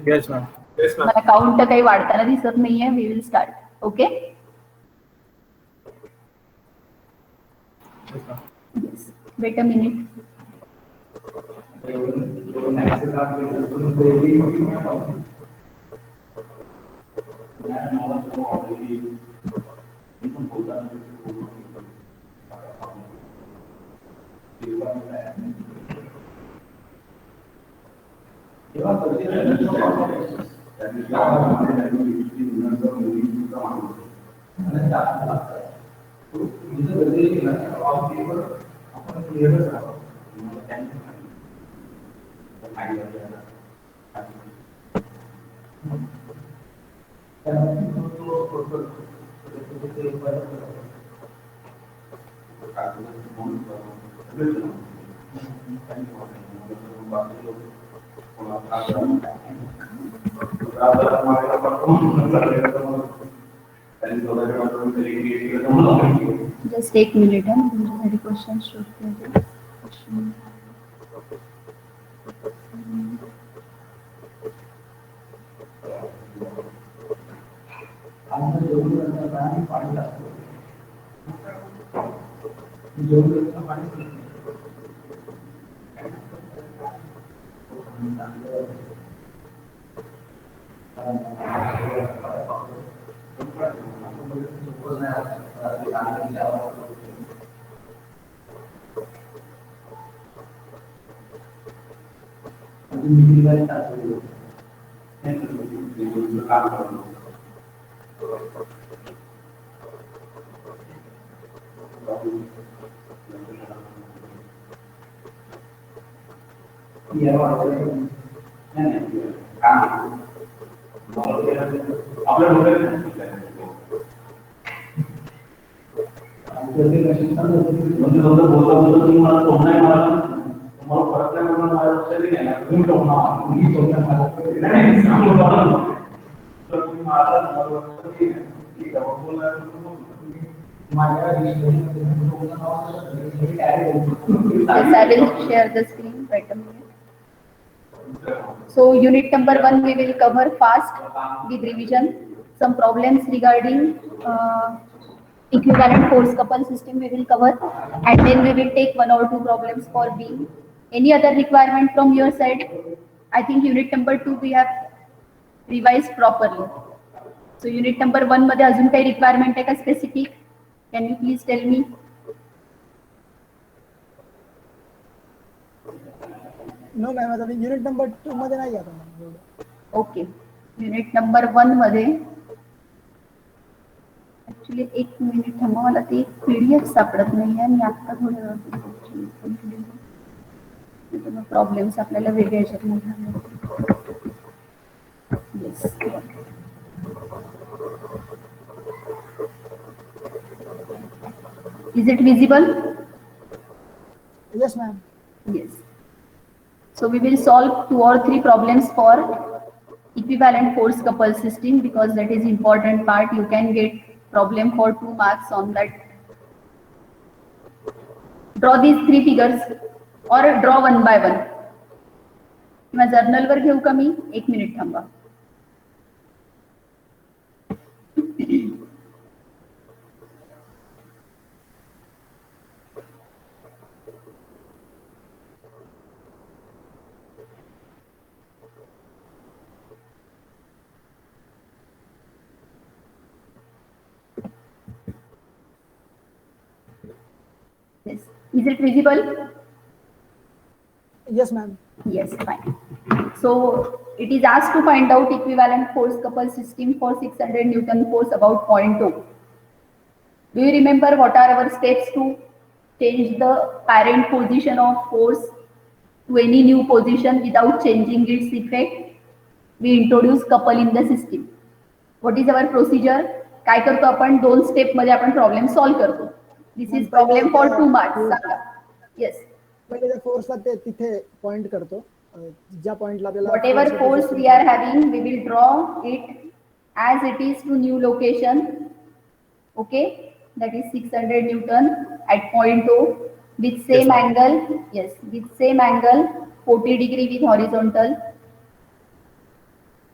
Yes, ma'am. Yes, ma'am. मला count काही वाढताना दिसत नाहीये. We will start. Okay. Yes, ma'am. Wait a minute. Just एक मिनिट आहे. तुमच्यासाठी क्वेश्चन शोधते. Yes, I will share the screen. Wait a minute. So unit number 1 we will cover fast with revision. Some problems regarding equivalent force couple system we will cover, and then we will take 1 or 2 problems for beam. Any other requirement from your side? I think unit number 2 we have revised properly. So unit number 1 मध्ये अजून काही requirement आहे का specific? Can you please tell me? No ma'am, आता unit number 2 मध्ये नाही आता ma'am. Okay. Unit number 1 मध्ये ऍक्च्युली एक मिनिट थांबा, मला ते PDF सापडत नाहीये. मी आता थोडं प्रॉब्लेम्स आपल्याला वेगळ्या याच्यात निघाले. Yes. Is it visible? Yes, ma'am. Yes. So we will solve 2 or 3 problems for equivalent force couple system because that is important part. You can get problem for 2 marks on that. Draw these 3 figures or draw 1 by 1. किंवा journal वर घेऊ का मी? 1 minute थांबा. Yes. Is it visible? Yes, ma'am. Yes, fine. So it is asked to find out equivalent force couple system for 600 Newton force about point O. Do you remember what are our steps to change the parent position of force to any new position without changing its effect? We introduce couple in the system. What is our procedure? काय करतो आपण? 2 step मध्ये आपण problem solve करतो. This is problem for 2 marks. Sanga. Yes. पहिले त्या फोर्सला ते तिथे पॉइंट करतो, ज्या पॉइंटला आपल्याला whatever force we are having, we will draw it as it is to new location. Okay, that is 600 Newton at point O with same angle. Yes, with same angle, 40 degree with horizontal.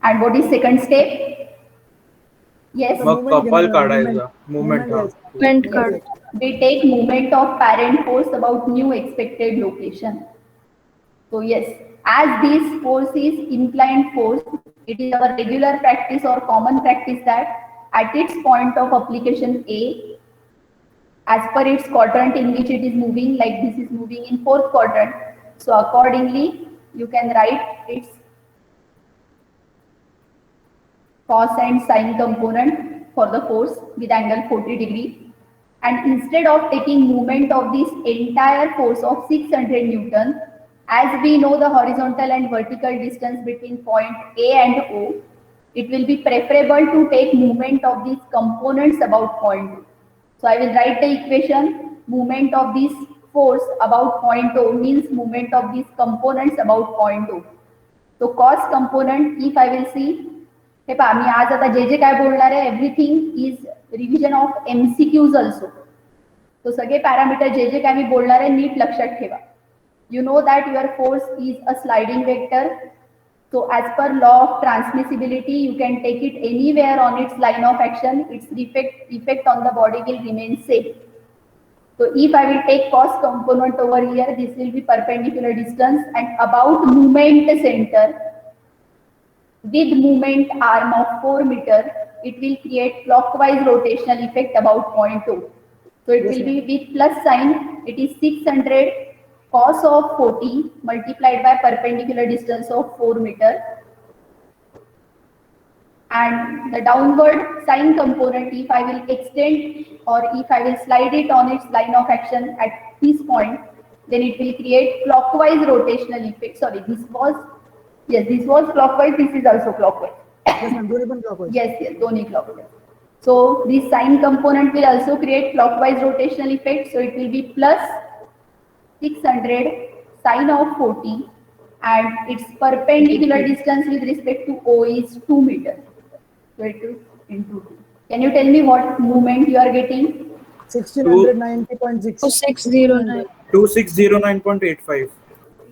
And what is second step? Yes. Mug couple काढायचा movement Movement Yes. We take movement of parent force about new expected location. So yes, as this force is inclined force, it is our regular practice or common practice that at its point of application A, as per its quadrant in which it is moving, like this is moving in fourth quadrant. So accordingly, you can write its cos and sine component for the force with angle 40 degree. And instead of taking moment of this entire force of 600 Newton, as we know the horizontal and vertical distance between point A and O, it will be preferable to take moment of these components about point O. So I will write the equation, moment of this force about point O means moment of these components about point O. So cos component, if I will see, हे पहा मी आज आता जे जे काय बोलणार आहे everything is revision of MCQs also. तो सगळे parameter जे जे काय मी बोलणार आहे नीट लक्षात ठेवा. You know that your force is a sliding vector. So as per law of transmissibility, you can take it anywhere on its line of action. Its effect on the body will remain same. So if I will take cos component over here, this will be perpendicular distance and about movement center. With movement arm of 4 meter, it will create clockwise rotational effect about point O. So it will be with plus sign. It is 600 cos of 40 multiplied by perpendicular distance of 4 meter. And the downward sine component, if I will extend or if I will slide it on its line of action at this point, then it will create clockwise rotational effect. Sorry, this was clockwise, this is also clockwise. Yes, ma'am. दोन्ही पण clockwise. Yes, doni clockwise. So this sine component will also create clockwise rotational effect. So it will be plus 600 sine of 40 and its perpendicular distance with respect to O is 2 meter. So it is into 2. Can you tell me what movement you are getting? 1690.6. 2609. 2609.85.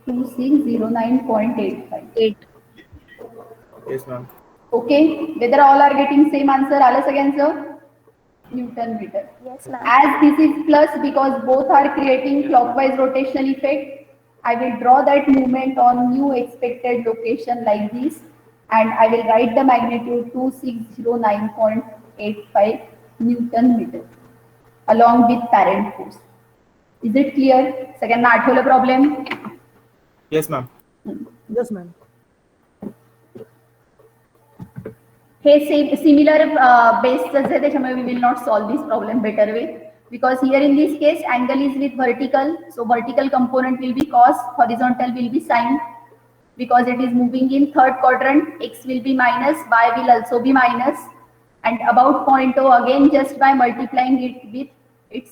2609.85. 8. Yes, ma'am. Okay, whether all are getting same answer, आलं सगळ्यांचं? Newton meter. Yes, ma'am. As this is plus because both are creating clockwise rotational effect, I will draw that movement on new expected location like this, and I will write the magnitude 2609.85 Newton meter along with parent force. Is it clear? सगळ्यांना आठवलं problem? Yes, ma'am. Yes, ma'am. हे similar बेसच आहे त्याच्यामुळे we will not solve this problem better way because here in this case angle is with vertical, so vertical component will be cos, horizontal will be sine. Because it is moving in third quadrant, x will be minus, y will also be minus, and about point O again just by multiplying it with its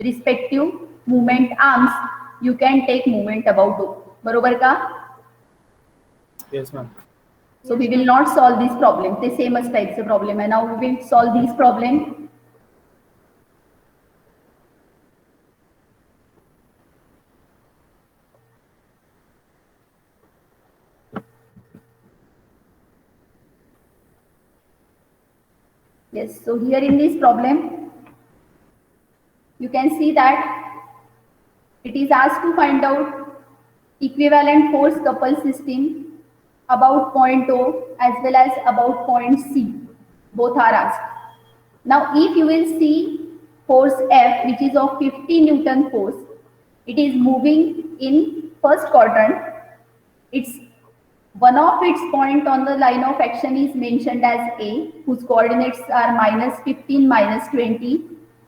respective movement arms you can take movement about O. बरोबर का? Yes, ma'am. So we will not solve this problem. The same as types of problem, and now we will solve this problem. Yes, so here in this problem, you can see that it is asked to find out equivalent force couple system about point O as well as about point C. Both are asked. Now, if you will see force F, which is of 50 Newton force, it is moving in first quadrant. It's one of its point on the line of action is mentioned as A, whose coordinates are -15, -20,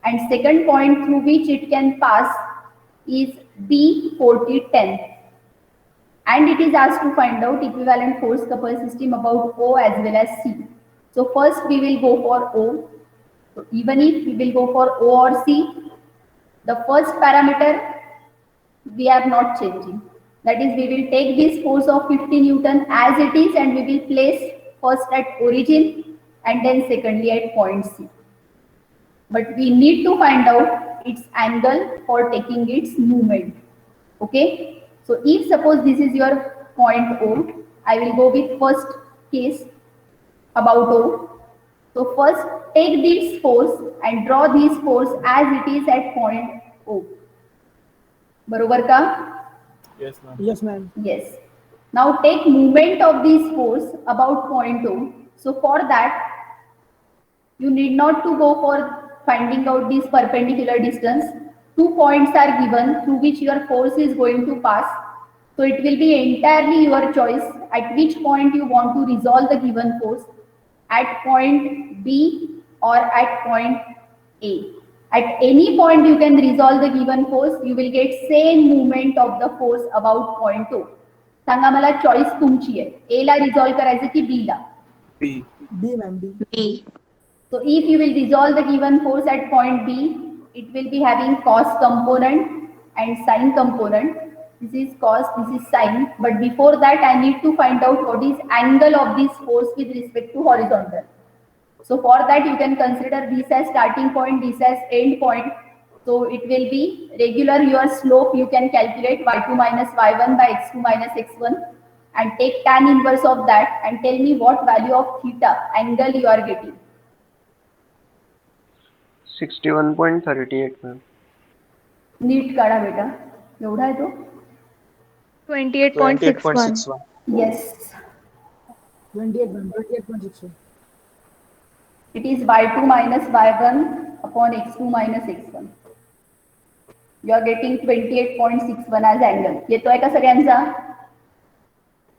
and second point through which it can pass is B, 40, 10. And it is asked to find out equivalent force couple system about O as well as C. So first we will go for O. So even if we will go for O or C, the first parameter we are not changing. That is, we will take this force of 50 Newton as it is and we will place first at origin and then secondly at point C. But we need to find out its angle for taking its movement. Okay? So if suppose this is your point O, I will go with first case. about O. So first take this force and draw this force as it is at point O. बरोबर का? Yes, ma'am. Yes, ma'am. Yes. Now take moment of this force about point O. So for that, you need not to go for finding out this perpendicular distance. 2 points are given through which your force is going to pass. So it will be entirely your choice at which point you want to resolve the given force, at point B or at point A. At any point you can resolve the given force, you will get same movement of the force about point O. सांगा मला choice तुमची आहे, ए ला resolve करायचं की B La? B. B, ma'am. B. B. So if you will resolve the given force at point B, it will be having cos component and sin component. This is cos, this is sin. But before that, I need to find out what is angle of this force with respect to horizontal. So for that, you can consider this as starting point, this as end point. So it will be regular your slope. You can calculate y2 minus y1 by x2 minus x1 and take tan inverse of that and tell me what value of theta angle you are getting. 61.38, ma'am. NEET काढा बेटा, एवढा आहे तो? 28.61. Yes, 28, ma'am. 28.61. it is y2 minus y1 upon x2 minus x1. You are getting 28.61 as angle. येतोय का सगळ्यांचा?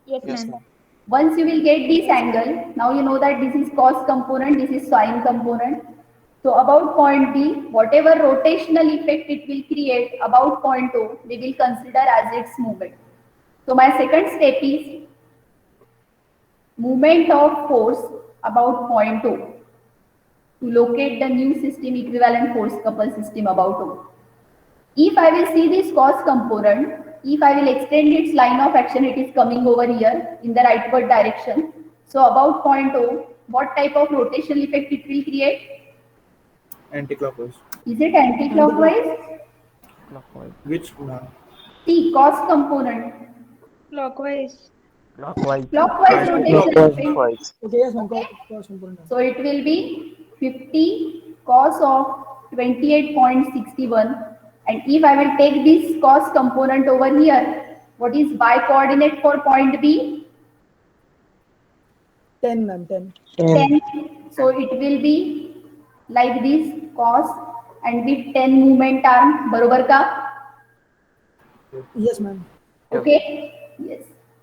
Yes, ma'am. Once you will get this angle, now you know that this is cos component, this is sin component. So about point B, whatever rotational effect it will create about point O, we will consider as its movement. So my second step is movement of force about point O to locate the new system equivalent force couple system about O. If I will see this cos component, if I will extend its line of action, it is coming over here in the rightward direction. So about point O, what type of rotational effect it will create? Anti-clockwise. Is it anti-clockwise? Which, ma'am? See, cos component. Clockwise. Clockwise Clockwise. rotational effect. Twice. Okay, yes, ma'am. Cos component. So it will be 50 cos of 28.61. And if I will take this cos component over here, what is y coordinate for point B? 10, ma'am. 10. 10. So it will be like this cos and with 10 movement arm. बरोबर का? Yes, ma'am. Okay. Yes.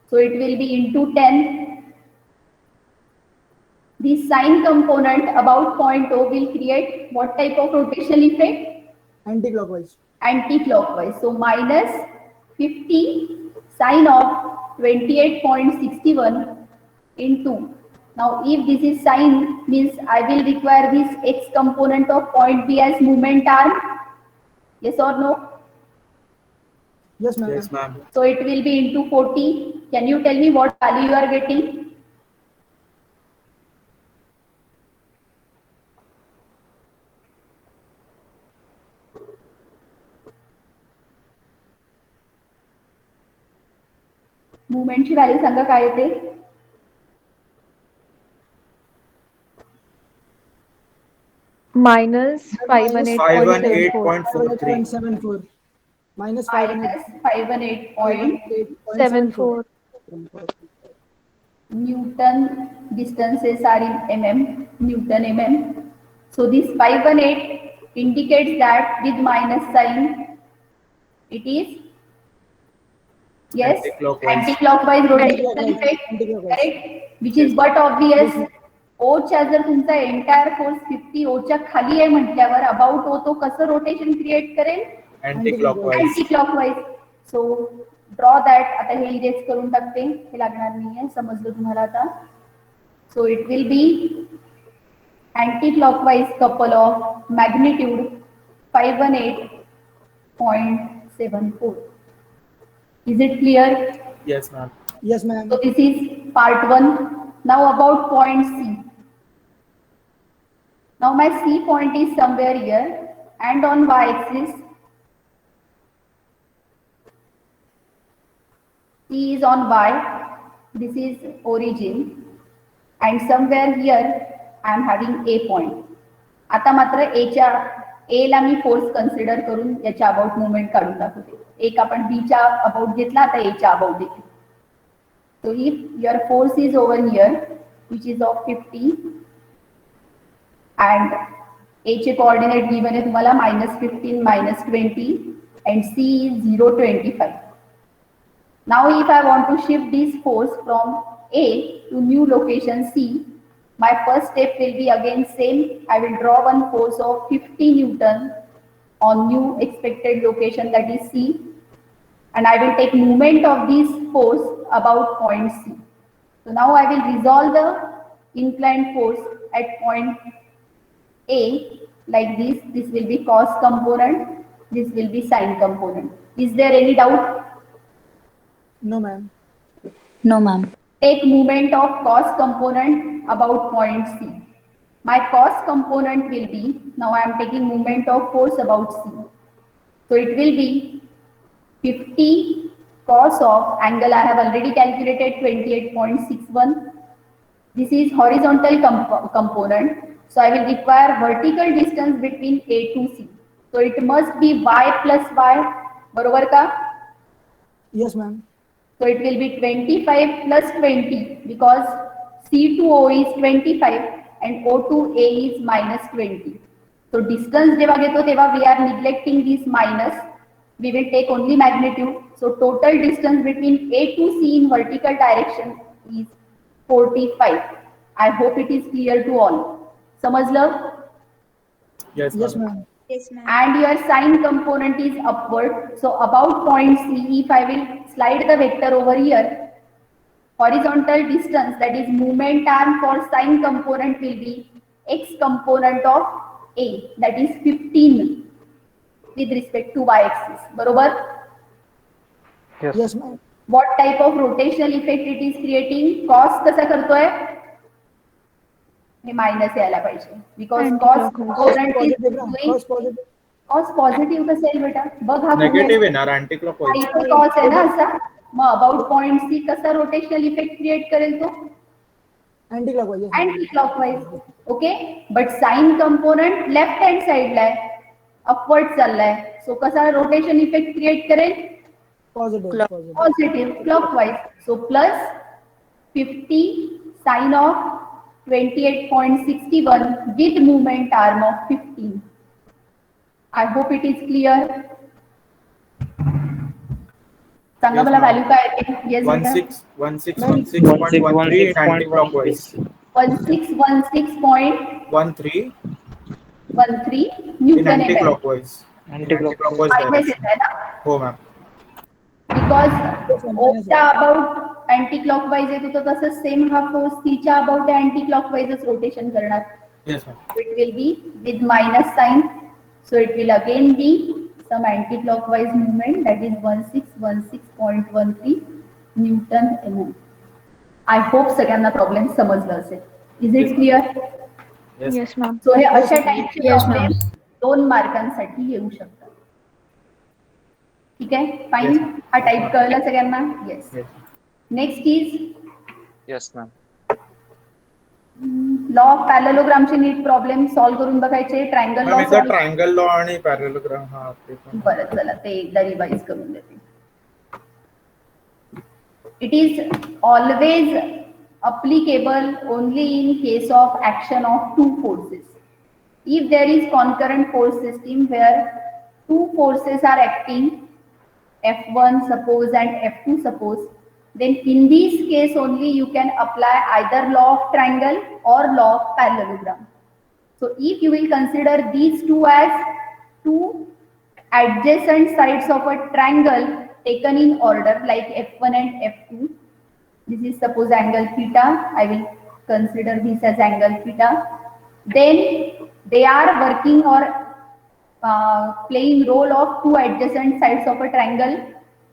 So it will be into 10. The sine component about point O will create what type of rotational effect? Anti-clockwise. Anti-clockwise. So minus 50 sine of 28.61 into. Now if this is sine, means I will require this x component of point B as movement arm. Yes or no? Yes, ma'am. Yes, ma'am. So it will be into 40. Can you tell me what value you are getting? Movementची value सांगा काय येते? Minus 518.74. 518.43. 5.74. Minus Minus 518. 74. Newton distances are in mm, Newton mm. So this 518 indicates that with minus sign, it is, yes, Anti-clockwise. anti-clockwise rotational effect, Anti-clockwise. correct? Which is but obvious. O च्या जर तुमचा entire force 50 O च्या खाली आहे म्हटल्यावर about O तो कसं rotation create करेल? Anti-clockwise. Anti-clockwise. So draw that. आता हे इरेज करून टाकते, हे लागणार नाहीये, समजलं तुम्हाला आता. So it will be anti-clockwise couple of magnitude 518.74. Is it clear? Yes, ma'am. Yes, ma'am. So this is part 1. Now about point C. Now my C point is somewhere here and on y-axis C is on y. This is origin. and somewhere here I am having A point. आता मात्र A ला मी force consider करून याच्या about movement काढून दाखवते. एक आपण B च्या अबाउट घेतला, आता A च्या अबाउट घेतला. So if your force is over here, which is of 50, and A चे coordinate given आहे तुम्हाला -15, -20, and C is 0, 25. Now if I want to shift this force from A to new location C, my first step will be again same. I will draw one force of 50 Newton on new expected location, that is C, and I will take moment of this force about point C. So now I will resolve the inclined force at point A like this. This will be cos component, this will be sin component. Is there any doubt? No, ma'am. No, ma'am. Take moment of cos component about point C. My cos component will be, now I am taking moment of force about C. So it will be 50 cos of angle I have already calculated 28.61. This is horizontal component. So I will require vertical distance between A to C. So it must be y plus y. बरोबर का? Yes, ma'am. So it will be 25 plus 20 because C to O is 25 and O to A is -20. So distance जेव्हा घेतो तेव्हा we are neglecting this minus. We will take only magnitude. So total distance between A to C in vertical direction is 45. I hope it is clear to all. समजलं? Yes, Yes, ma'am. ma'am. Yes, ma'am. And your sine component is upward. So about point C, if I will slide the vector over here, horizontal distance, that is movement arm for sine component, will be x component of A, that is 15 with respect to y-axis. बरोबर? Yes, ma'am. What type of rotational effect it is creating? Cos कसा करतोय? हे minus यायला पाहिजे because cos component is Positive, ma'am. doing Cos positive. cos positive कसं येईल बेटा? बघ हा Negative येणार अँटी क्लॉकवाईज. कॉस आहे ना असा. मग अबाउट पॉइंट सी कसा रोटेशनल इफेक्ट क्रिएट करेल तो? Anti-clockwise. Yes, ma'am. Anticlockwise. Okay, but sine component left hand साइडला आहे, अपवर्ड चाललाय. सो कसा रोटेशन इफेक्ट क्रिएट करेल? Positive. Positive. Positive clockwise. So plus 50 sine of 28.61 with movement arm of 15. I hope it is clear. सांगा मला value काय आहे? Yes बेटा. 1616.13 anticlockwise. 1616.13 in newton anti m. Clockwise. Anticlockwise minus येत आहे ना? हो मॅम. बिकॉज ओच्या अबाउट अँटी क्लॉकवाईज येत होतं तसं सेम हा फोर्स सीच्या अबाउट अँटी क्लॉकवाईजच रोटेशन करणार. Yes ma'am. It will be with minus sign. So it will again be some anti-clockwise movement, that is 1616.13 Newton mm. I hope सगळ्यांना problem समजलं असेल. Is it clear? Yes, ma'am. So हे अशा टाइपचे Yes, problem ma'am. 2 मार्कांसाठी येऊ शकतात. ठीक आहे, fine. Yes. हा type कळला सगळ्यांना? Yes. Yes. Next is Yes, ma'am. Law of पॅरलोग्रामचे नीट प्रॉब्लेम सॉल्व्ह करून बघायचे. ट्रायंगल मॅम एकदा लॉ. ट्रायंगल लॉ आणि पॅरलोग्राम हा ते पण. बरं, चला ते एकदा रिवाइज करून देते. It is always applicable only in case of action of two forces. If there is concurrent force system where two forces are acting, F1 suppose and F2 suppose, then in this case only you can apply either law of triangle or law of parallelogram. So if you will consider these two as two adjacent sides of a triangle taken in order like F1 and F2, this is suppose angle theta, I will consider this as angle theta, then they are working or playing role of two adjacent sides of a triangle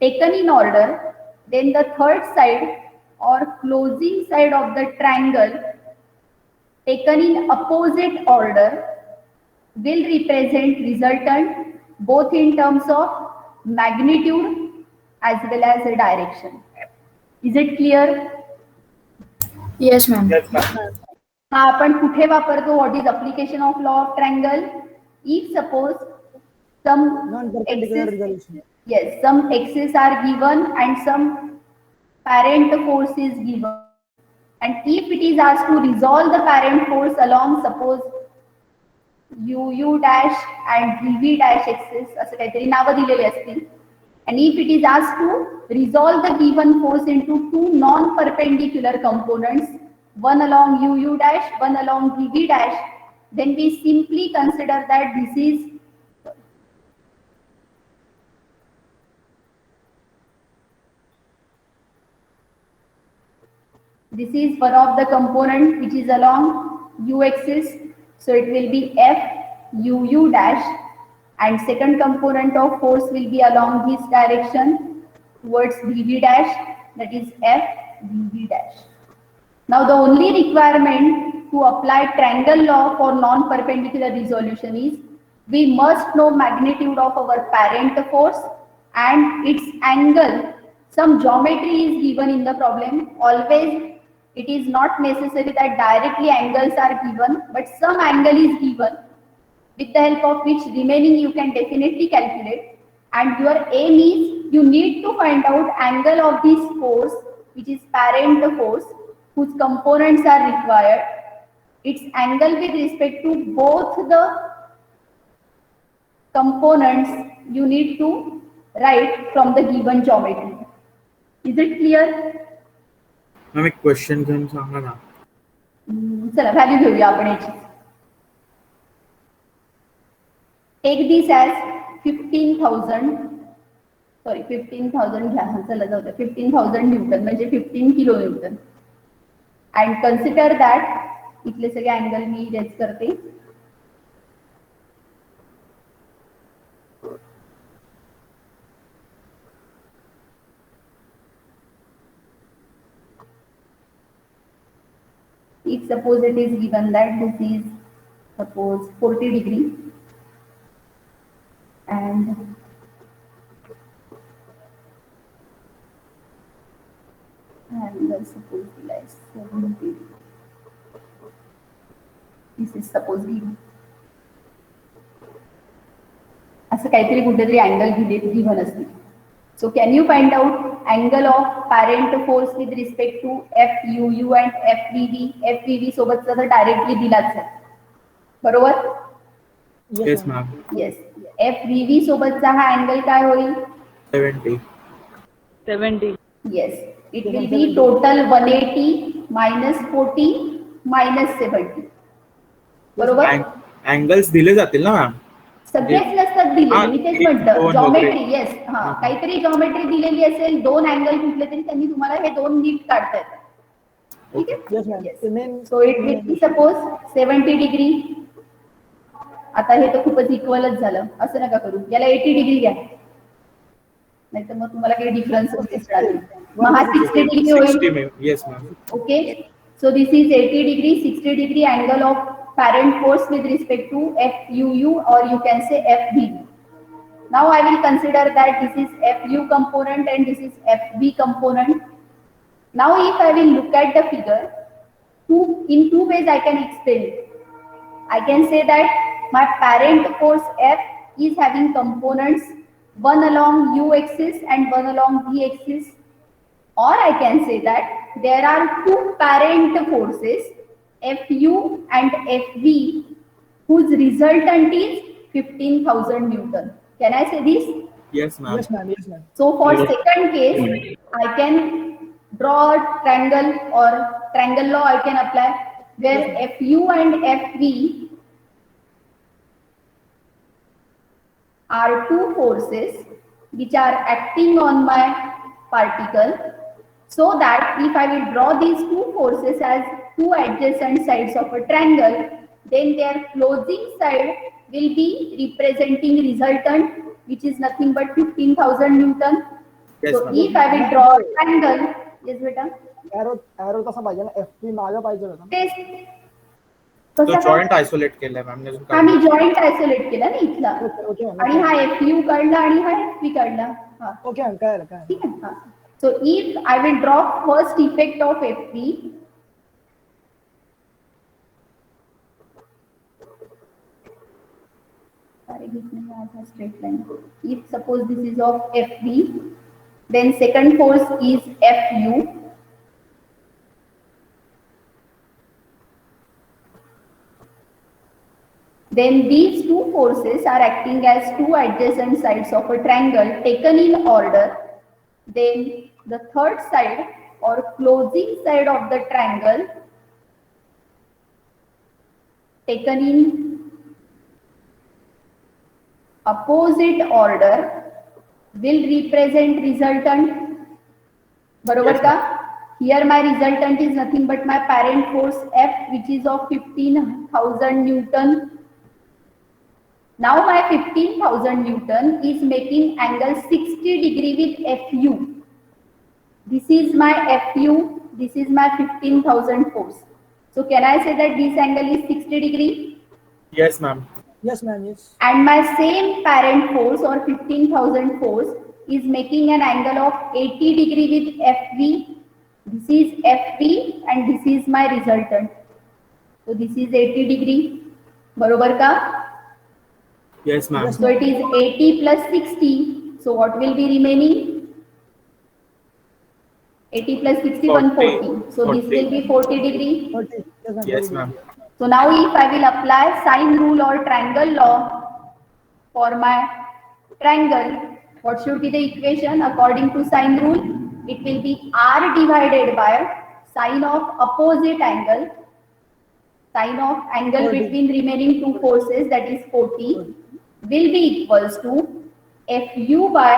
taken in order, then the third side or closing side of the triangle taken in opposite order will represent resultant both in terms of magnitude as well as direction. Is it clear? Yes, ma'am. Yes, ma'am. हा आपण कुठे वापरतो? What is application of law of triangle? If suppose some Non-perpendicular axis, resolution. yes, some axes are given and some parent force is given, and if it is asked to resolve the parent force along suppose UU dash and VV dash axis असं काहीतरी नावं दिलेली असतील, and if it is asked to resolve the given force into two non-perpendicular components, one along UU dash, one along VV dash, then we simply consider that this is one of the component which is along U axis, so it will be F UU dash, and second component of force will be along this direction towards VV dash, that is F VV dash. Now the only requirement to apply triangle law for non-perpendicular resolution is we must know magnitude of our parent force and its angle. Some geometry is given in the problem. Always it is not necessary that directly angles are given, but some angle is given, with the help of which remaining you can definitely calculate. And your aim is you need to find out angle of this force, which is parent force, whose components are required, its angle with respect to both the components you need to write from the given geometry. Is it clear? Ma'am एक question घेऊन सांगा ना. चला value घेऊया आपण याची. Take this as 15,000, sorry 15,000 घ्या, चला जाऊ द्या, 15,000 न्यूटन म्हणजे 15 kilo Newton. And consider that इथले सगळे अँगल मी इरेज करते. If suppose it is given that this is suppose 40 degree and suppose like 70, this is suppose given, असं काहीतरी कुठेतरी अँगल गिवन असते. So can you find out angle of parent force with respect to FUU and FVV? FVV सोबतचा तर directly दिलाच आहे, बरोबर? Yes ma'am. Yes. FVV सोबतचा हा angle काय होईल? 70. Yes. It will be total 180 minus 40 minus 70, बरोबर? Angles दिले जातील ना मॅम? सगळेच नसतात दिलेले, मी तेच म्हटलं. जॉमेट्री, येस, हा, काहीतरी जॉमेट्री दिलेली असेल, दोन अँगल कुठले तरी त्यांनी तुम्हाला हे दोन नीट काढता येतात. ठीक आहे. So it will be suppose 70 degree. आता हे तर खूपच इक्वलच झालं, असं नका करू, याला 80 डिग्री घ्या, नाहीतर मग तुम्हाला काही डिफरन्स दिसणार नाही. मग हा 60 डिग्री होईल. Yes ma'am. Okay, so this is 80 degree, 60 degree angle of parent force with respect to FUU, or you can say FVV. Now I will consider that this is FU component and this is FV component. Now if I will look at the figure, in two ways I can explain it. I can say that my parent force F is having components, one along U axis and one along V axis. Or I can say that there are two parent forces, FU and FV, whose resultant is 15,000 Newton. Can I say this? Yes ma'am. Yes ma'am. Yes ma'am. So for second case, I can draw a triangle, or triangle law I can apply, where FU and FV are two forces which are acting on my particle. So that if I will draw these two forces as two adjacent sides of a triangle, then their closing side will be representing resultant, which is nothing but 15,000 Newton. Yes, So ma'am. if I will draw a triangle, yes beta, arrow तसा पाहिजे ना, FP मागे पाहिजे होता. तेच तो joint isolate केलाय ma'am ने. हा मी जॉइंट आयसोलेट केला ना इथला, ओके आणि हा FU काढला आणि हा FV काढला. हा, ओके काय ठीक आहे. हा. So if I will draw first effect of FV, लिखने as a straight line. If suppose this is of FV, then second force is FU. Then these two forces are acting as two adjacent sides of a triangle taken in order. Then the third side or closing side of the triangle taken in opposite order will represent resultant. बरोबर का? Here my resultant is nothing but my parent force F, which is of 15,000 Newton. Now my 15,000 Newton is making angle 60 degree with FU. This is my FU. This is my 15,000 force. So can I say that this angle is 60 degree? Yes, ma'am. Yes, ma'am. Yes. And my same parent force or 15,000 force is making an angle of 80 degree with FV. This is FV and this is my resultant. So this is 80 degree. बरोबर का? Yes, ma'am. So it is 80 plus 60. So what will be remaining? 80 plus 60, 140. So this 40. will be 40 degree. 40. Yes, ma'am. Yes, ma'am. So now if I will apply sine rule or triangle law for my triangle, what should be the equation according to sine rule? It will be R divided by sine of opposite angle, sine of angle 40. between remaining two forces, that is 40, will be equals to Fu by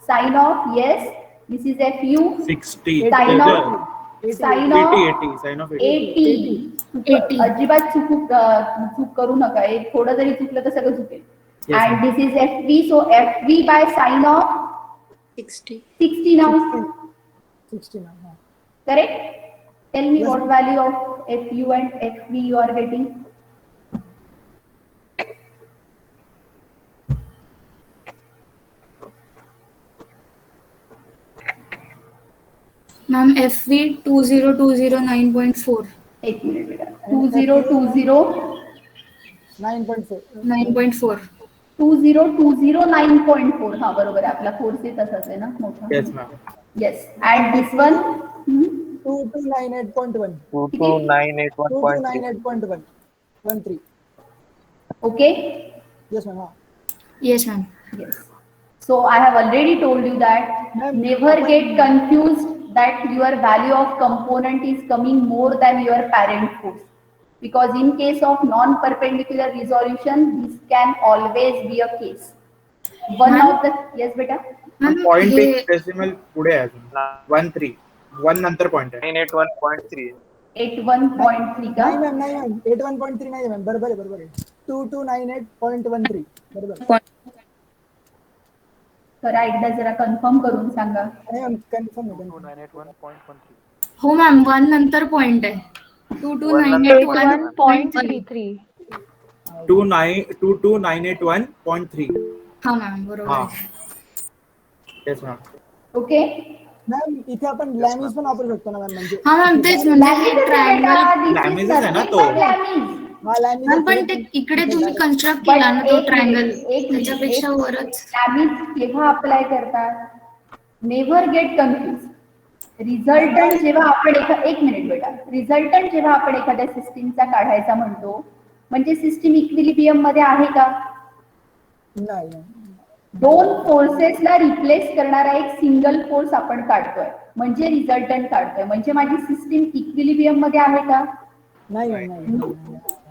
sine of, yes, this is Fu, 60. sine Yeah. of, sine 80, of 80. Sign of 80. 80. अजिबात चूक करू नका. एक थोडं जरी चुकलं तर सगळं चुकेल. Yes, And ma'am. this is FV, so FV by sine of 60 now. 60 now. Correct? Tell me Yes, what value of FU and FV you are getting. Ma'am, FV 20209.4. एक मिनिट बेटा. 2020 9.4. 9.4. 2020 हा बरोबर आहे. आपला फोर्स तसाच आहे ना मोठा. Yes, ma'am. Yes. And this one 2298.1. 2298.1. 2298.1. 13. okay. Yes, ma'am. Yes, ma'am. Yes. So I have already told you that Ma'am, never get confused that your value of component is coming more than your parent force, because in case of non-perpendicular resolution, this can always be a case. One Ma'am? of the, yes beta, Ma'am, point हे एक decimal पुढे आहे अजून 13 1 नंतर point आहे 981.3. 81.3 का? नाही ma'am, नाही मॅम. 81.3 नाही मॅम. बरोबर आहे, बरोबर आहे. 2298.13. बरोबर. करा एकदा जरा कन्फर्म करून सांगा. नाही मॅम, कन्फर्म आहे. 2981.13. हो मॅम, 1 नंतर पॉइंट आहे. 2298.1. 81.33. 22981.3. हा मॅम, बरोबर हा. आहे. Yes ma'am. ओके. मॅम, इथे आपण लॅमिज पण वापरू शकतो ना मॅम. म्हणजे हा मॅम, तेच म्हणजे ट्रायंगल. Lamiz आहे ना तो. हा लॅमिज मॅम, पण ते इकडे तुम्ही कन्स्ट्रक्ट केला ना तो ट्रायंगल, त्याच्यापेक्षा वरच. जेव्हा अप्लाय करतात, नेव्हर गेट कन्फ्युज. रिझल्टंट जेव्हा आपण एक मिनिट बेटा, रिझल्टंट जेव्हा आपण एखाद्या सिस्टीमचा काढायचा म्हणतो, म्हणजे सिस्टीम इक्विलिब्रियम मध्ये आहे का? नाही. दोन फोर्सेसला रिप्लेस करणारा एक सिंगल फोर्स आपण काढतोय, म्हणजे रिझल्टंट काढतोय, म्हणजे माझी सिस्टीम इक्विलिब्रियम मध्ये आहे का? नाही मॅम, नाही.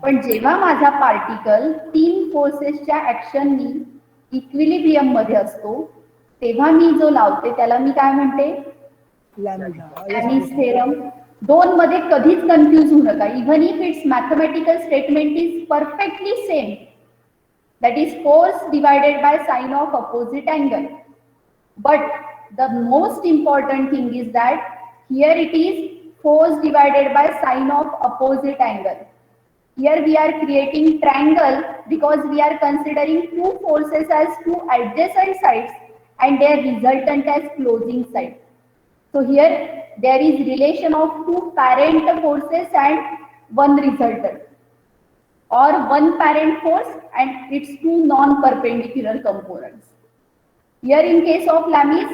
पण जेव्हा माझा पार्टिकल तीन फोर्सेसच्या ऍक्शननी इक्विलिब्रियम मध्ये असतो, तेव्हा मी जो लावते त्याला मी काय म्हणते? लॅमिज थेरम. दोन मध्ये कधीच कन्फ्युज होऊ नका. Even if it's mathematical statement is perfectly same, that is force divided by sine of opposite angle, but the most important thing is that here it is force divided by sine of opposite angle. Here we are creating triangle because we are considering two forces as two adjacent sides and their resultant as closing side. So here there is relation of two parent forces and one resultant. or one parent force and its two non-perpendicular components. Here in case of Lami's,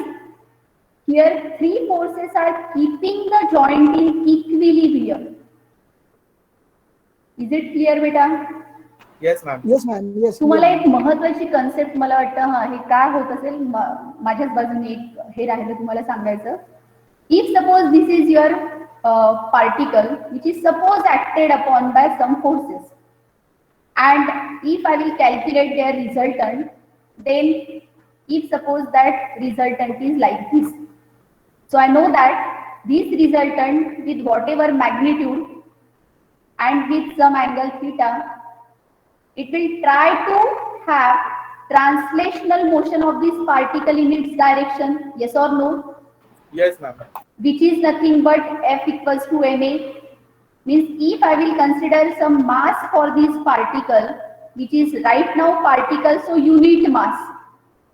here three forces are keeping the joint in equilibrium. Is it clear बेटा? Yes, ma'am. Yes, ma'am. Yes. तुम्हाला एक महत्वाची concept मला वाटतं हे काय होत असेल माझ्याच बाजूने एक हे राहिलं तुम्हाला सांगायचं. If suppose this is your particle which is suppose acted upon by some forces, and if I will calculate their resultant, then if suppose that resultant is like this, so I know that this resultant with whatever magnitude and with some angle theta, it will try to have translational motion of this particle in its direction, yes or no? Yes, ma'am. Which is nothing but F equals to ma. Means if I will consider some mass for this particle, which is right now particle, so unit mass.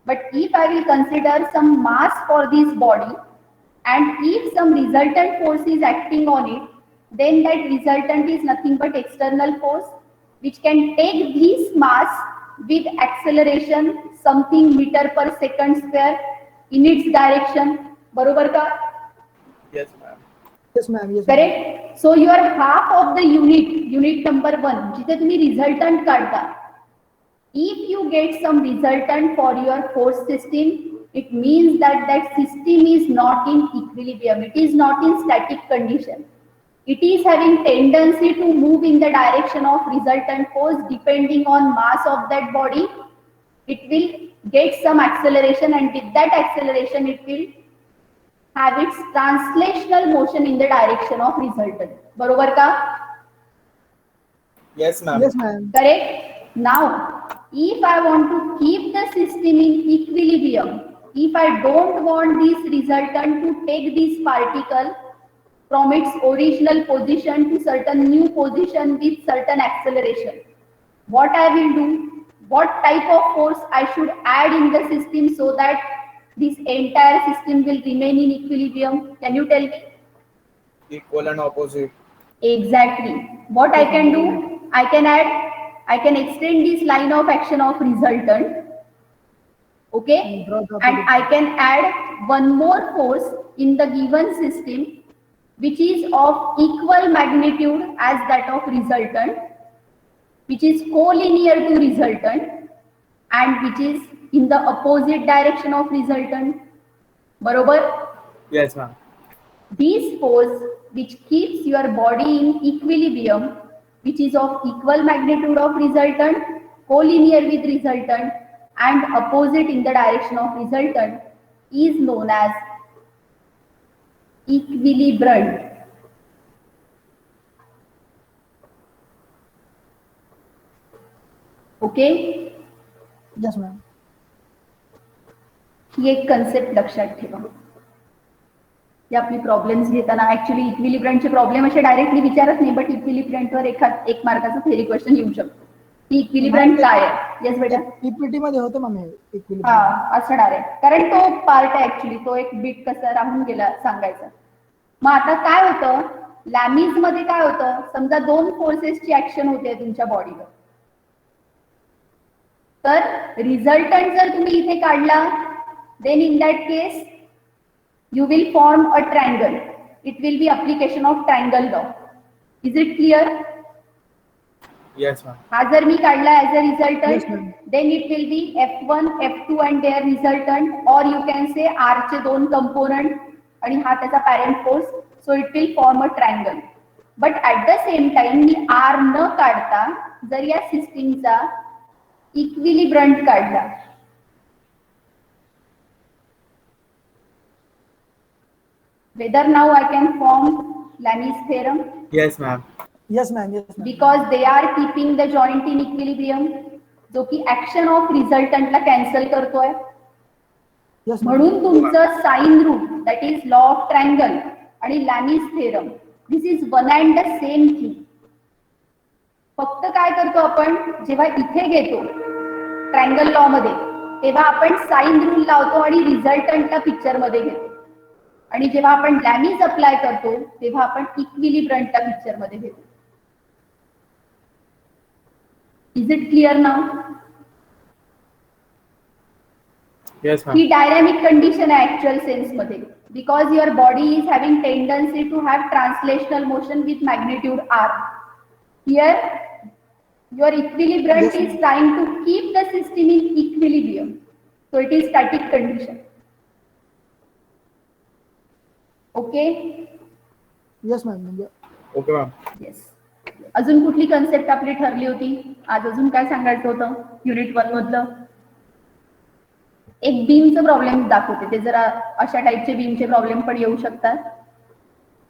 But if I will consider some mass for this body, and if some resultant force is acting on it, then that resultant is nothing but external force, which can take this mass with acceleration something meter per second square in its direction. बरोबर का? Yes, ma'am. Yes, ma'am. Yes, ma'am. Correct. So your half of the unit number 1, जिथे तुम्ही resultant काढता, if you get some resultant for your force system, it means that that system is not in equilibrium. It is not in static condition. It is having tendency to move in the direction of resultant force depending on mass of that body. It will get some acceleration, and with that acceleration, it will have its translational motion in the direction of resultant. बरोबर का? Yes, ma'am. Yes, ma'am. Correct. Now, if I want to keep the system in equilibrium, if I don't want this resultant to take this particle from its original position to certain new position with certain acceleration, what I will do? What type of force I should add in the system so that this entire system will remain in equilibrium? Can you tell me? Equal and opposite. Exactly. What I can do? I can extend this line of action of resultant. Okay? And I can add one more force in the given system which is of equal magnitude as that of resultant, which is collinear to resultant, and which is in the opposite direction of resultant. Barobar? Yes, ma'am. This force which keeps your body in equilibrium, which is of equal magnitude of resultant, collinear with resultant, and opposite in the direction of resultant, is known as equilibrant. Okay? Yes, ma'am. ही एक concept लक्षात ठेवा. की आपली problems घेताना actually इक्विलिब्रंटचे problem असे directly विचारत नाही, but इक्विलिब्रंटवर एक मार्काचा थेरी क्वेश्चन येऊ शकतो की इक्विलिब्रंट काय आहे. येस बेटा. पीपीटी मध्ये होतं मॅम हे हा इक्विलिब्रियम. असणार आहे, कारण तो पार्ट आहे ऍक्च्युली, तो एक बीट कसा राहून गेला सांगायचा. मग आता काय होतं, लॅमीज मध्ये काय होतं, समजा दोन फोर्सेसची ऍक्शन होते तुमच्या बॉडीवर, तर रिझल्टंट जर तुम्ही इथे काढला, then in that case you will form a triangle. It will be application of triangle law. Is it clear? Yes, ma'am. हा जर मी काढला as a Yes, resultant, ma'am. then it will be F1, F2 and their resultant, or you can say R चे दोन component आणि हा त्याचा parent force, so it will form a triangle. But at the same time me R न काढता जर या सिस्टीमचा इक्विलिब्रंट काढला, whether now I can form Lami's theorem? Yes, ma'am. Yes, ma'am. Yes, ma'am. Because they are keeping the joint in equilibrium, जो की action of रिझल्टंटला cancel करतोय. Yes, ma'am. म्हणून तुमचं sine root, that is law of triangle आणि Lami's theorem, this is one and the same thing. फक्त काय करतो आपण, जेव्हा इथे घेतो ट्रायंगल लॉ मध्ये, तेव्हा आपण साइन रूल लावतो आणि रिझल्टंटला पिक्चर मध्ये घेतो, आणि जेव्हा आपण लॅमीज अप्लाय करतो तेव्हा आपण इक्विलिब्रंटला पिक्चर मध्ये घेतो. Is it clear now? Yes, ma'am. ही डायनॅमिक कंडिशन आहे ऍक्च्युअल सेन्स मध्ये, because your body is having tendency to have translational motion with magnitude R. Here your equilibrant is trying to keep the system in equilibrium, so it is static condition. Okay? Yes ma'am. म्हणजे okay ma'am. Yes. अजून कुठली concept आपली ठरली होती आज? अजून काय सांगायचं होतं युनिट 1 मधलं? एक बीमचं प्रॉब्लेम दाखवते, ते जरा अशा टाईपचे बीमचे प्रॉब्लेम पण येऊ शकतात.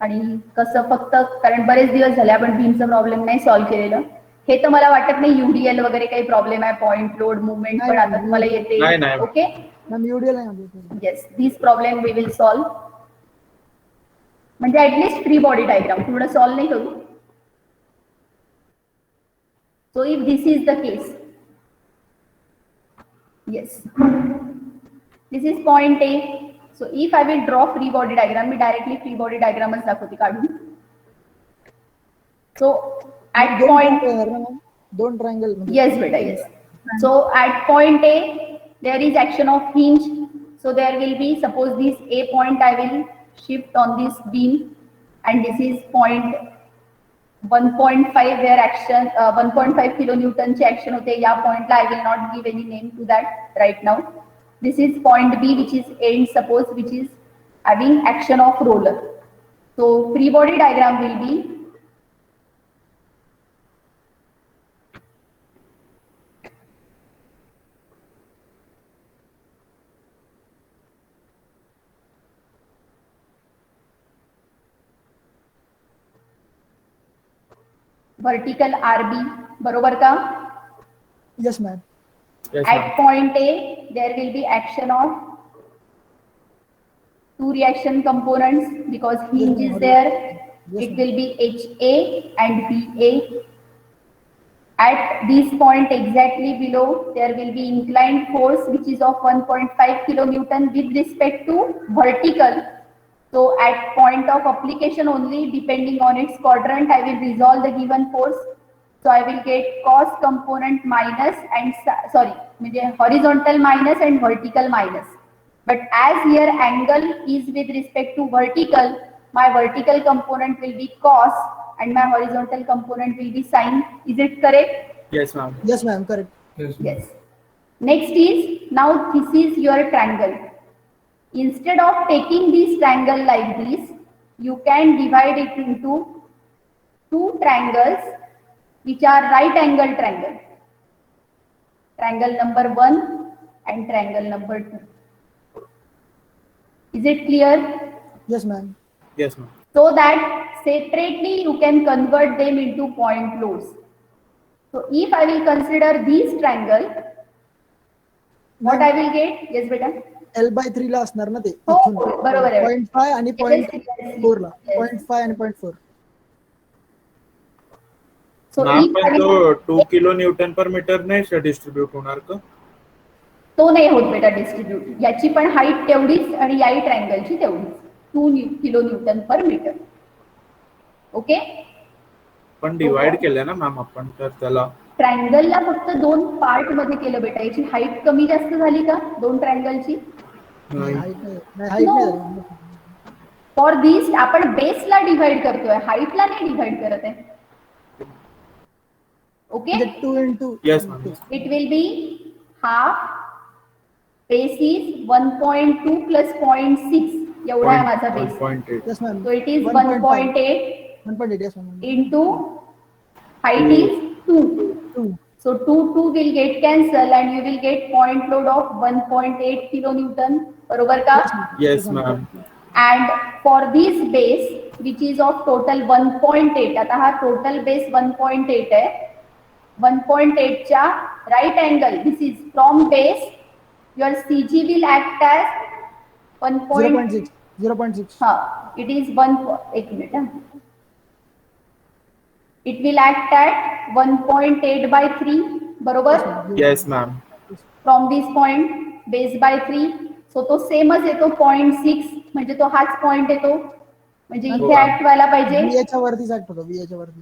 आणि कसं, फक्त कारण बरेच दिवस झाले आपण बीमचं प्रॉब्लेम नाही सॉल्व्ह केलेलं. हे तर मला वाटत नाही युडीएल वगैरे काही प्रॉब्लेम आहे, पॉइंट लोड मुवमेंट पण आता तुम्हाला येते. नाही. ओके मॅम युडीएल आहे. Yes, this problem we will solve. म्हणजे ऍटलीस्ट फ्री बॉडी डायग्राम पूर्ण सॉल्व्ह नाही करू. So if this is the case, yes, this is point A. So if I will draw free body diagram, मी directly free body डायग्रामच दाखवते काढून. So at point, दोन triangle. yes beta, yes. So at point A there is action of hinge, so there will be, suppose this A point I will shift on this beam, and this is point 1.5 where action 1.5 kilonewton ची action होते. या point La I will not give any name to that right now. This is point B which is end, suppose, which is having action of roller. So free body diagram will be vertical RB, बरोबर का? Yes ma'am. At point A there will be action of two reaction components because hinge is there. It will be HA and BA. At this point exactly below there will be inclined force which is of 1.5 kilonewton with respect to vertical. So at point of application only, depending on its quadrant, I will resolve the given force. So I will get cos component minus and horizontal minus and vertical minus. But as here angle is with respect to vertical, my vertical component will be cos and my horizontal component will be sin. Is it correct? Yes, ma'am. Yes ma'am, correct. Yes. Next is, now this is your triangle. Instead of taking this triangle like this, you can divide it into two triangles which are right angle triangle. Triangle number 1 and triangle number 2. Is it clear? Yes ma'am. Yes, ma'am. So that separately you can convert them into point loads. So if I will consider this triangle, what I will get? Yes, beta. L/3 ला असणार ना ते. हो, बरोबर आहे. 0.5 आणि 0.4 ला. 0.5 आणि 0.4. So ma'am if I पण तो will, 2 किलो न्यूटन पर मीटर नाही डिस्ट्रीब्यूट होणार का? तो नाही होत बेटा डिस्ट्रीब्यूट. याची पण हाईट तेवढीच आणि याही ट्रायंगलची तेवढीच, 2 किलो न्यूटन पर मीटर. ओके. पण डिवाइड केलं ना मॅम आपण, तर त्याला ट्रायंगलला फक्त 2 पार्ट मध्ये केलं बेटा. याची हाईट कमी जास्त झाली का 2 ट्रायंगलची? हाईट फॉर दिस आपण बेसला डिवाइड करतोय, हाईटला नाही डिवाइड करत आहे. Okay. 2 into. Yes ma'am. It will be half, base is 1.2 plus 0.6. एवढा आहे माझा base. 1.8. Yes ma'am. So it is 1.8 1.8. Yes ma'am. into height is 2. 2. So 2 will get cancel and you will get point load of 1.8 kilonewton. बरोबर का? Yes ma'am. And for this base which is of total 1.8, आता हा total base 1.8 आहे. 1.8 च्या right angle, this is from base, your CG will act as 0.6. 0.6. हाँ, it is 1, एक minute हाँ. It will act at 1.8/3, बरोबर? Yes ma'am. From this point, base by 3, so तो सेमच येतो 0.6, म्हणजे तो हाच पॉइंट येतो, म्हणजे इथे ऍक्ट व्हायला पाहिजे. VA च्या वरतीच ऍक्ट होतो. VA च्या वरती.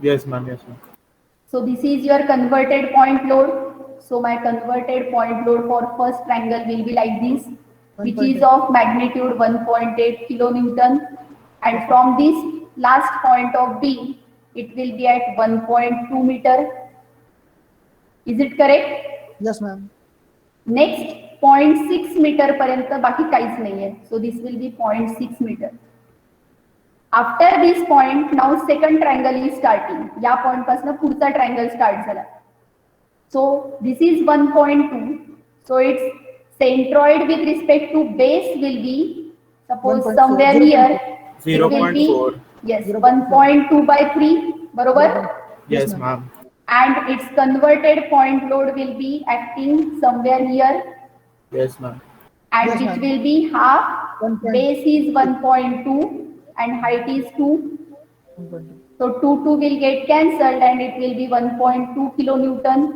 Yes ma'am. Yes ma'am. So this is your converted point load. So my converted point load for first triangle will be like this, which is of magnitude 1.8 kilonewton, and from this last point of B, it will be at 1.2 meter. Is it correct? Yes, ma'am. Next 0.6 metre पर्यंत बाकी काहीच नाहीये. So this will be 0.6 meter. After this point, now second triangle is starting. या point पासून पुढचा triangle start झाला. So this is 1.2. So its centroid with respect to base will be, suppose 1.4. somewhere here it will be 0.4. yes 1.2 by 3, बरोबर? Yes, ma'am. And its converted point load will be acting somewhere here, Yes, ma'am. and Yes, which ma'am. will be half. 1.2. Base is 1.2 and height is 2. 1.2. So 2 will get cancelled and it will be 1.2 kilonewton.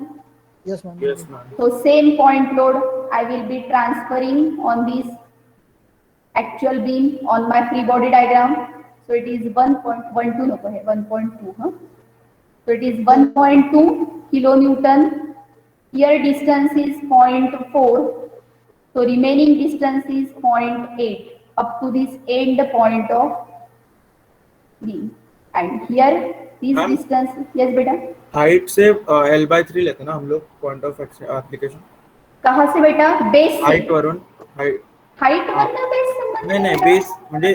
Yes, ma'am. Yes, ma'am. So same point load I will be transferring on this actual beam on my free body diagram. So it is 1.12 नको है 1.2 huh? So it is 1.2 kilonewton. Here distance is 0.4. So remaining distance is 0.8 up to this end point of beam. And here this Ma'am? distance, yes बेटा, height से L/3 लेते हैं ना हम लोग point of application. कहाँ से बेटा? बेस हाइट से. वरून हाइट हाइट वरनं बेस संबंध नाही आहे नाही बेटा. बेस म्हणजे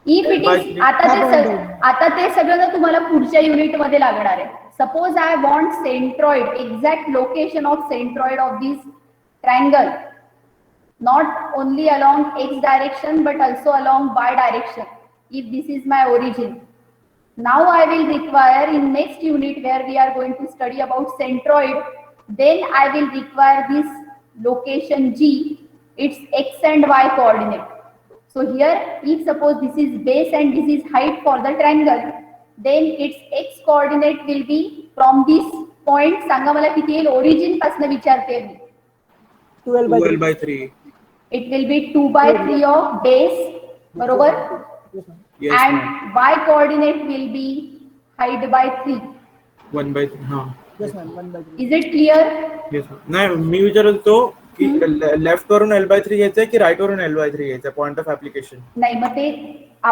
इफ इट इज आता ते सगळं ना तुम्हाला पुढच्या युनिट मध्ये लागणार आहे. Suppose I want centroid, exact location of centroid of this triangle, not only along x direction but also along Y direction. If this is my origin, now I will require in next unit where we are going to study about centroid, then I will require this location G, its x and y coordinate. So here, if suppose this is base and this is height for the triangle, then its x coordinate will be from this point. सांगा मला किती येईल? origin पासून विचारते मी. 2L/3. It will be 2/3 of base, बरोबर? Yes, ma'am. Yes, And ma'am. y coordinate will be height by 3. 1/3. हां. Yes, ma'am. 1/3. Is it clear? Yes, ma'am. नाही मी विचारत होतो की लेफ्ट वरून L/3 घ्यायचंय की राईट वरून L/3 घ्यायचंय पॉइंट ऑफ ऍप्लिकेशन. नाही, मग ते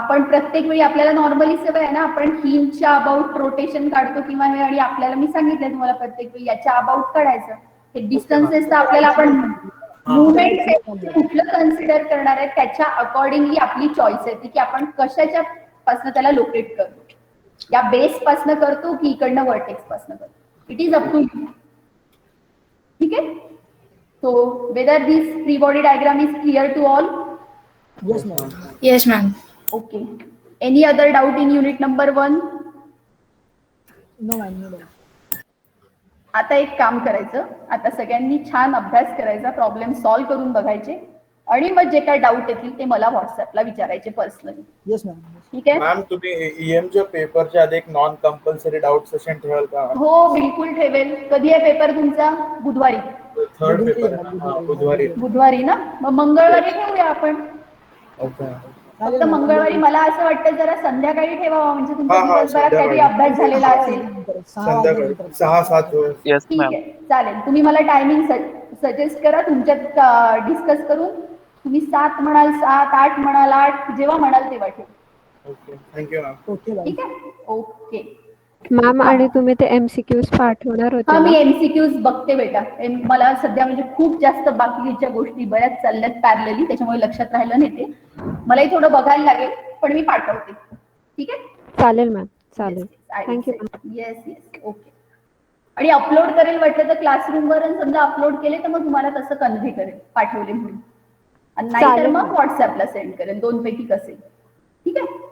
आपण प्रत्येक वेळी आपल्याला नॉर्मली सवय आहे ना, आपण हिंजच्या अबाउट रोटेशन काढतो किंवा हे, आणि आपल्याला मी सांगितलं तुम्हाला प्रत्येक वेळी याच्या अबाउट काढायचं. हे डिस्टन्सेस तर आपल्याला आपण मुवमेंट कुठलं कन्सिडर करणार आहे त्याच्या अकॉर्डिंगली आपली चॉईस आहे की आपण कशाच्या पासून त्याला लोकेट करतो. या बेस पासून करतो की इकडनं वर्टेक्स पासून करतो. It is up to you. ठीक आहे. So whether this free body diagram is clear to all? Yes, ma'am. Yes, ma'am. Okay. Any other doubt in unit number 1? No, ma'am. No, ma'am. आता एक काम करायचं, आता सगळ्यांनी छान अभ्यास करायचा, प्रॉब्लेम सॉल्व्ह करून बघायचे, आणि मग जे काय डाऊट येतील ते मला व्हॉट्सअपला विचारायचे पर्सनली. Yes, ma'am. ठीक आहे? मॅम तुम्ही ईएमच्या पेपरच्या आधी एक नॉन कंपल्सरी डाऊट सेशन ठेवाल का? हो, बिलकुल ठेवेल. कधी आहे पेपर तुमचा? बुधवारी. थर्ड पेपर बुधवारी. बुधवारी ना, मग मंगळवारी ठेवूया आपण. ओके. फक्त मंगळवारी मला असं वाटतं जरा संध्याकाळी ठेवावा, म्हणजे तुमचा हा, हा, दिवसभरात संध्याकाळी. कधी अभ्यास झालेला असेल. संध्याकाळी 6-7 वेळ. Yes, ठीक ma'am. आहे, चालेल. तुम्ही मला टायमिंग सजेस्ट करा, तुमच्यात डिस्कस करून. तुम्ही 7 म्हणाल, 7, 8 म्हणाल, 8, जेव्हा म्हणाल तेव्हा ठेवू. Okay, thank you ma'am. Okay, ma'am. ठीक आहे. ओके. मॅम, आणि तुम्ही ते MCQs पाठवणार हा, होते मी ना? एमसीक्यूज बघते बेटा. मला सध्या म्हणजे खूप जास्त बाकीच्या गोष्टी बऱ्याच चालल्यात पॅरलली, त्याच्यामुळे लक्षात राहिलं नाही ते. मलाही थोडं बघायला लागेल, पण मी पाठवते. ठीक आहे. चालेल मॅम, चालेल. Thank you ma'am. Yes yes, okay. आणि अपलोड करेल वाटलं तर क्लासरूमवर, आणि समजा अपलोड केले तर मग तुम्हाला तसं कन्व्हे करेल पाठवले म्हणून, आणि नाहीतर चालेल. मग व्हॉट्सअपला सेंड करेल. 2 पैकी कसेल. ठीक आहे.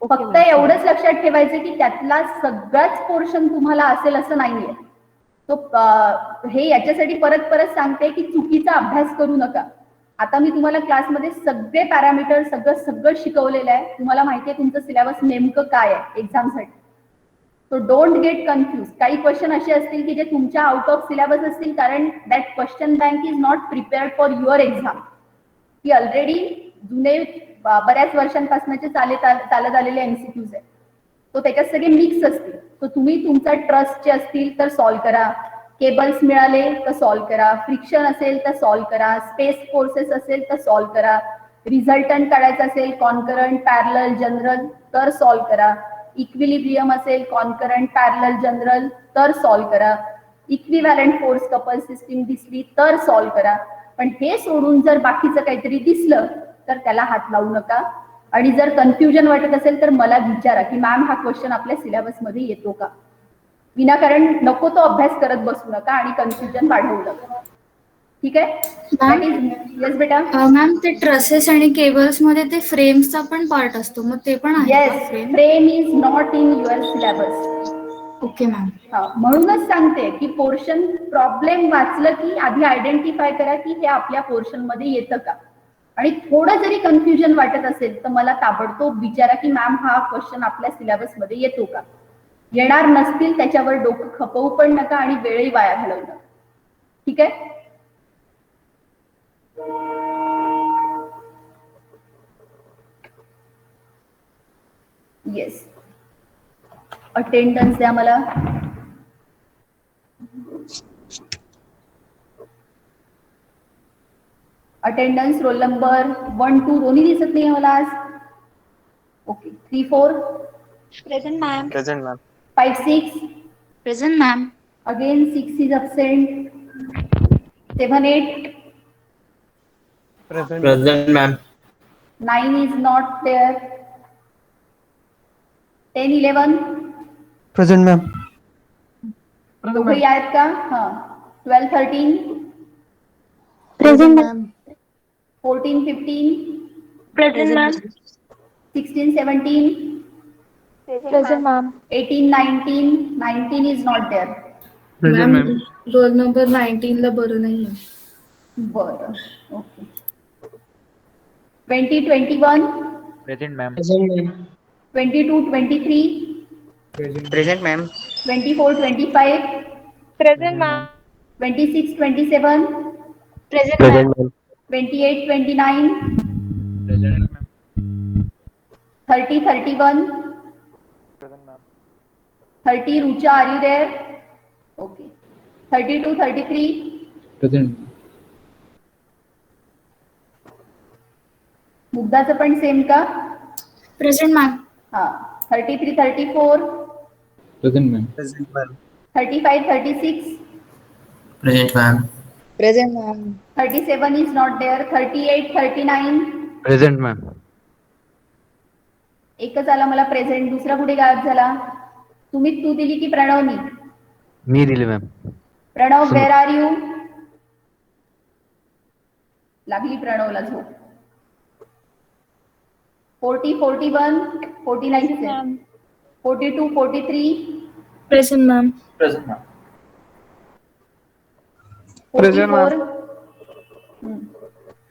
ओके फक्त मॅम. एवढंच लक्षात ठेवायचं की त्यातला सगळाच पोर्शन तुम्हाला असेल असं नाहीये. तो हे याच्यासाठी परत परत सांगते की चुकीचा अभ्यास करू नका. आता मी तुम्हाला क्लासमध्ये सगळे पॅरामीटर सगळं शिकवलेलं आहे. तुम्हाला माहिती आहे तुमचं सिलेबस नेमकं काय आहे एक्झामसाठी. So don't get confuse. काही क्वेश्चन असे असतील की जे तुमच्या आउट ऑफ सिलेबस असतील, कारण that question bank is not prepared for your exam. He already जुने बऱ्याच वर्षांपासूनचे चालत आलेले एमसीक्यूज आहे. तो तो त्याच्यात सगळे मिक्स असतील. तर तुम्ही तुमचा ट्रस्टचे असतील तर सॉल्व्ह करा, केबल्स मिळाले तर सॉल्व्ह करा, फ्रिक्शन असेल तर सॉल्व्ह करा, स्पेस फोर्सेस असेल तर सॉल्व्ह करा, रिझल्टंट काढायचं असेल कॉन्करंट पॅरलल जनरल तर सॉल्व्ह करा, इक्विलिब्रियम असेल कॉन्करंट पॅरलल जनरल तर सॉल्व्ह करा, इक्विव्हॅलंट फोर्स कपल सिस्टीम दिसली तर सॉल्व्ह करा. पण हे सोडून जर बाकीचं काहीतरी दिसलं तर त्याला हात लावू नका. आणि जर कन्फ्युजन वाटत असेल तर मला विचारा की मॅम हा क्वेश्चन आपल्या सिलेबसमध्ये येतो का. विनाकारण नको तो अभ्यास करत बसू नका आणि कन्फ्युजन वाढवू नका. ठीक आहे. येस बेटा. मॅम ते ट्रसेस आणि केबल्स मध्ये ते फ्रेम्सचा पण पार्ट असतो, मग ते पण आहे yes, frame is not in your syllabus. Okay ma'am. म्हणूनच सांगते की पोर्शन प्रॉब्लेम वाचलं की आधी आयडेंटिफाय करा की हे आपल्या पोर्शन मध्ये येतं का. आणि थोडं जरी कन्फ्युजन वाटत असेल तर मला ताबडतोब विचारा की मॅम हा क्वेश्चन आपल्या सिलेबस मध्ये येतो का. येणार नसतील त्याच्यावर डोकं खपवू पण नका आणि वेळही वाया घालवू नका. ठीक आहे. येस, अटेंडन्स द्या मला. अटेंडन्स रोल नंबर 1, 2 दोन्ही दिसत नाहीये मला आज. Okay. 3, 4 present ma'am. Present, ma'am. 5, 6 present ma'am. Again 6 is absent. 7, 8 Present, ma'am. 9 is not there. 10, 11 present ma'am. दोघंही आहेत का. 12, 13 present ma'am. 14, 15 present ma'am. 16, 17 present ma'am. 18, 19 19 is not there. Present, ma'am. Roll number 19 ला बरं नाही. बरं. Okay. 20, 21 Present, ma'am. 22, 23 Present, ma'am. 24, 25 present ma'am. 26, 27 present ma'am. 28, 29 Present, ma'am. 30, 31 Present, ma'am. 30 Rucha, are you there? Okay. 32, 33 Present. मुद्दाचं पण same का. Present ma'am. 33, 34 Present, ma'am. Present, ma'am. 35, 36 Present, ma'am. Present ma'am. 37 is not there. 38, 39 Present, ma'am. एकच आला मला present. दुसरा कुठे गायब झाला. तुम्ही तू दिली की प्रणवनी. मी दिले, ma'am. Pranav, where are you. लागली प्रणवला झोप. 40, 41 49 42, 43 present ma'am. Present, ma'am. 44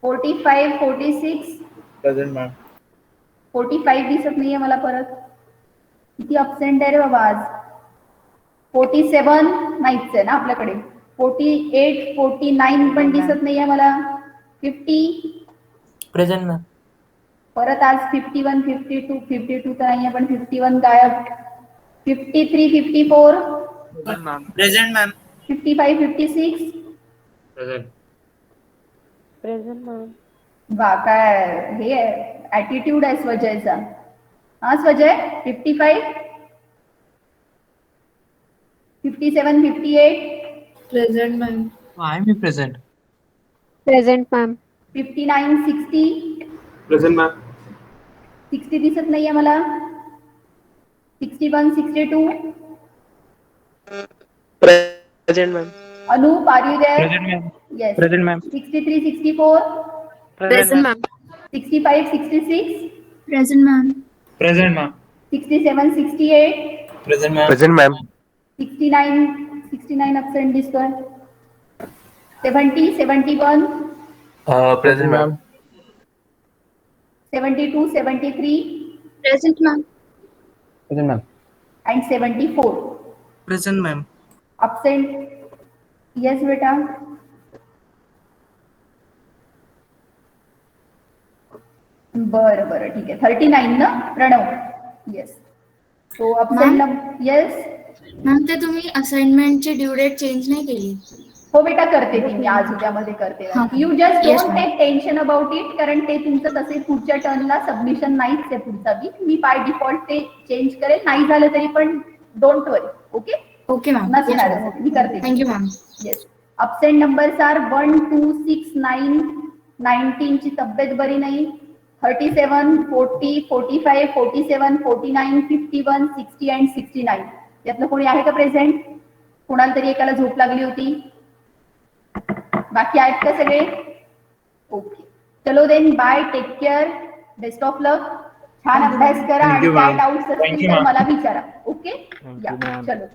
45, 46 Present, ma'am. 45 दिसत नाहीये मला परत. किती अब्सेंट आहे रे बाबा आज. 47 नाहीच आहे ना आपल्याकडे. 48, 49 पण दिसत नाहीये मला. 50 Present, ma'am. परत आज 51, 52 52 तर नाहीये पण 51 गायब. 53, 54 Present, ma'am. 55, 56 Present. Present ma'am. वा, काय हे ऍटिट्यूड आहे स्वजयचा. स्वजय. 55 57, 58 present ma'am. I'm present. Present ma'am. 59, 60 Present, ma'am. 60 दिसत नाहीये मला. 61, 62 Present, ma'am. Anup, are you there? Present, ma'am. Yes. Present, ma'am. 63, 64 present ma'am. 65, 66 present ma'am. Present, ma'am. 67, 68 Present, ma'am. Present, ma'am. 69 absent दिसतोय. 70, 71 Present, ma'am. 72, 73 present ma'am. Present, ma'am. and 74 Present, ma'am. absent. Yes बेटा. बरं ठीक आहे. 39 ना Pranav. Yes. सो absent yes. Ma'am ते तुम्ही असाइनमेंटची due date change नाही केली. हो बेटा, करते ती मी आज उद्यामध्ये करते. हा. You just Yes, don't ma'am. Take tension about it, कारण ते तुमचं तसे पुढच्या टर्नला सबमिशन नाहीच आहे पुढचा वीक. मी बाय डिफॉल्ट ते चेंज करेल, नाही झालं तरी पण don't worry. Okay okay ma'am. नसणार मी करते. Thank you ma'am. Yes. Absent numbers are 1, 2, 6, 9. 19 ची तब्येत बरी नाही. 37, 40, 45, 47, 49, 51, 60 अँड 69. यातलं कोणी आहे का प्रेझेंट? कोणाला तरी एकाला झोप लागली होती? बाकी आहेत का सगळे? ओके, चलो then, bye, take care, best of luck. छान अभ्यास करा Thank आणि you, काय ma'am. डाऊट्स Thank असतील you, तर ma'am. मला विचारा. ओके, या चलो,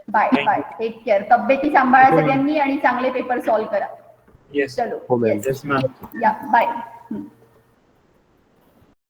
बाय बाय, टेक केअर. तब्येती सांभाळा Okay, ma'am. सगळ्यांनी आणि चांगले पेपर सॉल्व्ह करा. येस चलो, हो, ma'am. yes. Yes ma'am. या बाय.